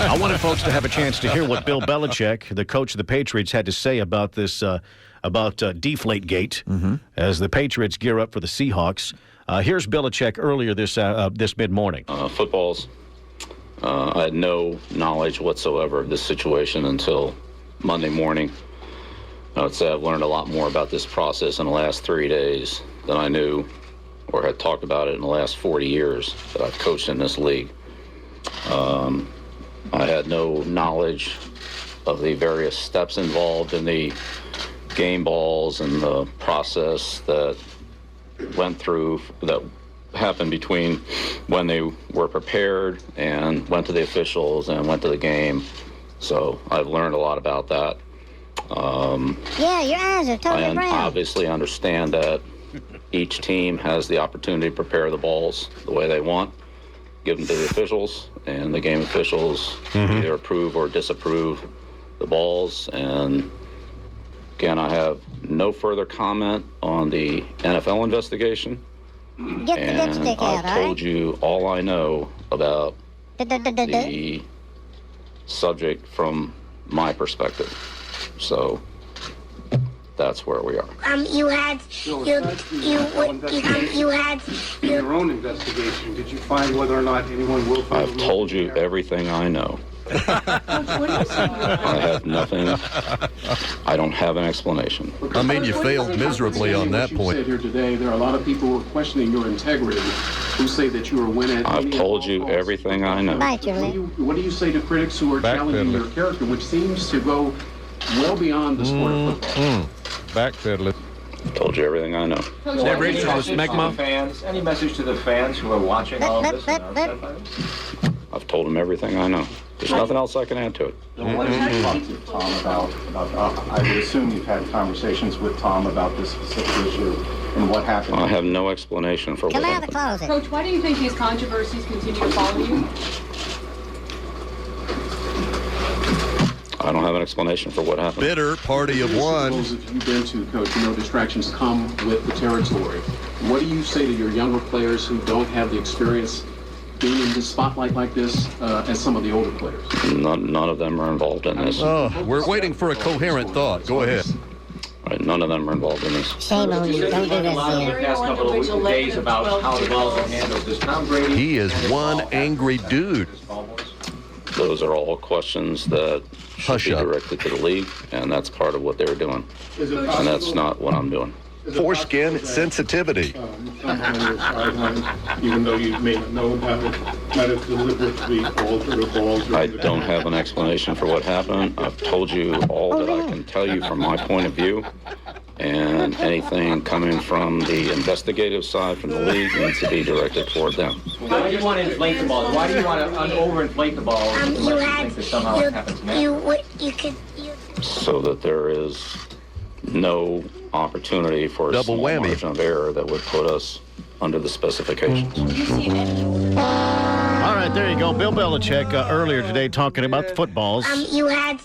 I wanted folks to have a chance to hear what Bill Belichick, the coach of the Patriots, had to say about this, about Deflategate, as the Patriots gear up for the Seahawks. Here's Belichick earlier this mid-morning. I had no knowledge whatsoever of this situation until Monday morning. I would say I've learned a lot more about this process in the last 3 days than I knew or had talked about it in the last 40 years that I've coached in this league. I had no knowledge of the various steps involved in the game balls and the process that happened between when they were prepared and went to the officials and went to the game. So I've learned a lot about that. Yeah, your eyes are totally brown. I obviously understand that each team has the opportunity to prepare the balls the way they want, give them to the officials, and the game officials either approve or disapprove the balls. And again, I have no further comment on the NFL investigation. Get the lipstick out, I've told you all I know about the subject from my perspective. So that's where we are. You had In your own investigation, did you find whether or not anyone will find? I've told you everything I know. I have nothing. I don't have an explanation. I mean, you failed miserably on that point. You said here today, there are a lot of people who are questioning your integrity, who say that you are winning. I've told you everything I know. What do you say to critics who are challenging your character, which seems to go well beyond the sport of football? Backpedaling. Told you everything I know. Any message to the fans who are watching all of this? I've told them everything I know. There's nothing else I can add to it. What have you talked to Tom about? I would assume you've had conversations with Tom about this specific issue and what happened. I have no explanation for what happened. Coach, why do you think these controversies continue to follow you? I don't have an explanation for what happened. Bitter party of one. If you've been to, Coach, distractions come with the territory. What do you say to your younger players who don't have the experience being in this spotlight like this as some of the older players? None of them are involved in this. Oh, we're waiting for a coherent thought. Go ahead. Right, none of them are involved in this. Shame on you. Don't do this The past couple of days about how the balls are handled. Does Tom Brady? He is one angry dude. Those are all questions that should be directed to the league, and that's part of what they're doing. And that's not what I'm doing. Foreskin sensitivity. Even though you may not know about it, might have deliberately altered the balls. I don't have an explanation for what happened. I've told you all that I can tell you from my point of view, and anything coming from the investigative side from the league needs to be directed toward them. Why do you want to inflate the balls? Why do you want to overinflate the balls? you had So that there is no opportunity for a double small whammy margin of error that would put us under the specifications. All right, there you go. Bill Belichick earlier today talking about the footballs. You had